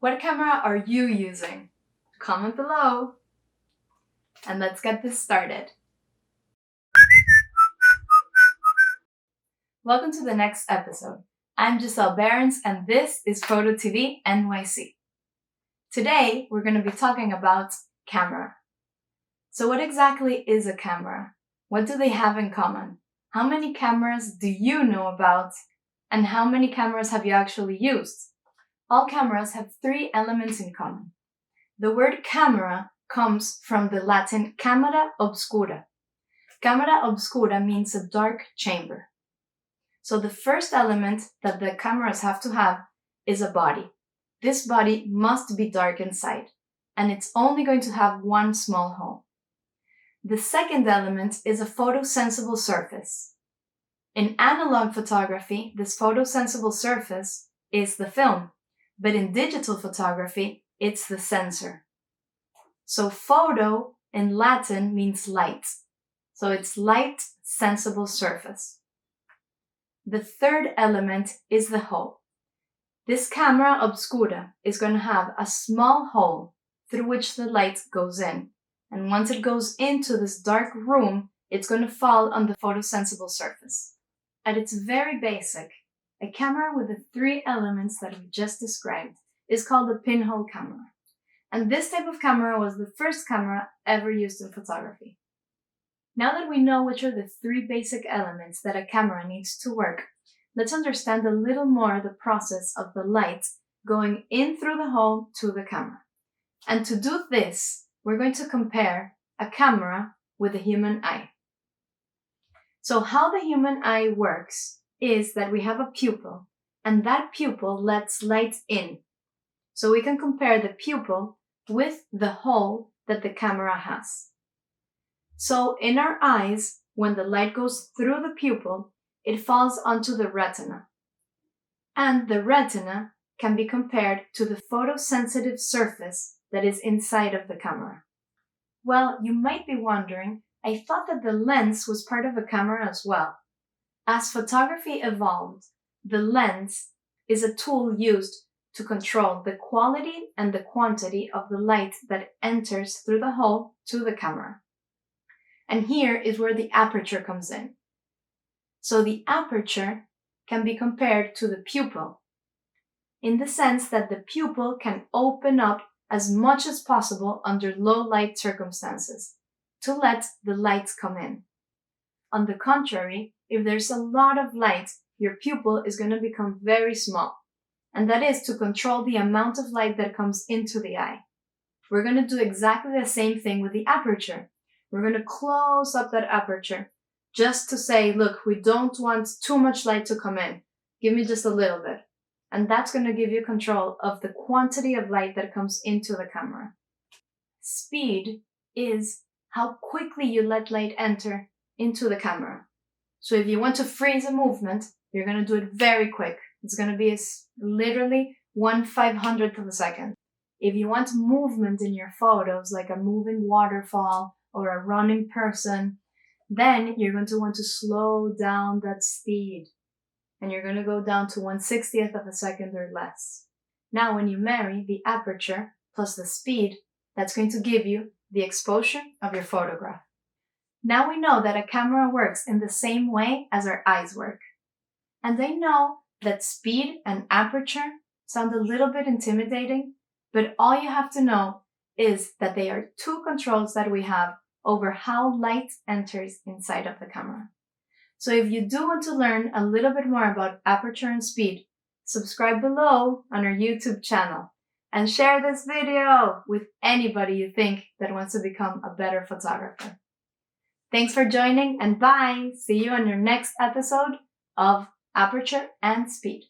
What camera are you using? Comment below. And let's get this started. Welcome to the next episode. I'm Giselle Behrens and this is Photo TV NYC. Today we're going to be talking about camera. So what exactly is a camera? What do they have in common? How many cameras do you know about? And how many cameras have you actually used? All cameras have three elements in common. The word camera comes from the Latin camera obscura. Camera obscura means a dark chamber. So the first element that the cameras have to have is a body. This body must be dark inside, and it's only going to have one small hole. The second element is a photosensible surface. In analog photography, this photosensible surface is the film, but in digital photography, it's the sensor. So photo in Latin means light. So it's light sensible surface. The third element is the hole. This camera obscura is going to have a small hole through which the light goes in. And once it goes into this dark room, it's going to fall on the photosensible surface. At its very basic, a camera with the three elements that we just described is called a pinhole camera. And this type of camera was the first camera ever used in photography. Now that we know which are the three basic elements that a camera needs to work, let's understand a little more the process of the light going in through the hole to the camera. And to do this, we're going to compare a camera with a human eye. So how the human eye works is that we have a pupil, and that pupil lets light in. So we can compare the pupil with the hole that the camera has. So in our eyes, when the light goes through the pupil, it falls onto the retina. And the retina can be compared to the photosensitive surface that is inside of the camera. Well, you might be wondering, I thought that the lens was part of a camera as well. As photography evolved, the lens is a tool used to control the quality and the quantity of the light that enters through the hole to the camera. And here is where the aperture comes in. So the aperture can be compared to the pupil, in the sense that the pupil can open up as much as possible under low light circumstances to let the lights come in. On the contrary, if there's a lot of light, your pupil is going to become very small, and that is to control the amount of light that comes into the eye. We're going to do exactly the same thing with the aperture. We're going to close up that aperture just to say, look, we don't want too much light to come in. Give me just a little bit. And that's going to give you control of the quantity of light that comes into the camera. Speed is how quickly you let light enter into the camera. So if you want to freeze a movement, you're going to do it very quick. It's going to be literally 1/500th of a second. If you want movement in your photos, like a moving waterfall or a running person, then you're going to want to slow down that speed. And you're going to go down to 1/60th of a second or less. Now, when you marry the aperture plus the speed, that's going to give you the exposure of your photograph. Now we know that a camera works in the same way as our eyes work. And I know that speed and aperture sound a little bit intimidating, but all you have to know is that they are two controls that we have over how light enters inside of the camera. So if you do want to learn a little bit more about aperture and speed, subscribe below on our YouTube channel and share this video with anybody you think that wants to become a better photographer. Thanks for joining and bye! See you on your next episode of Aperture and Speed.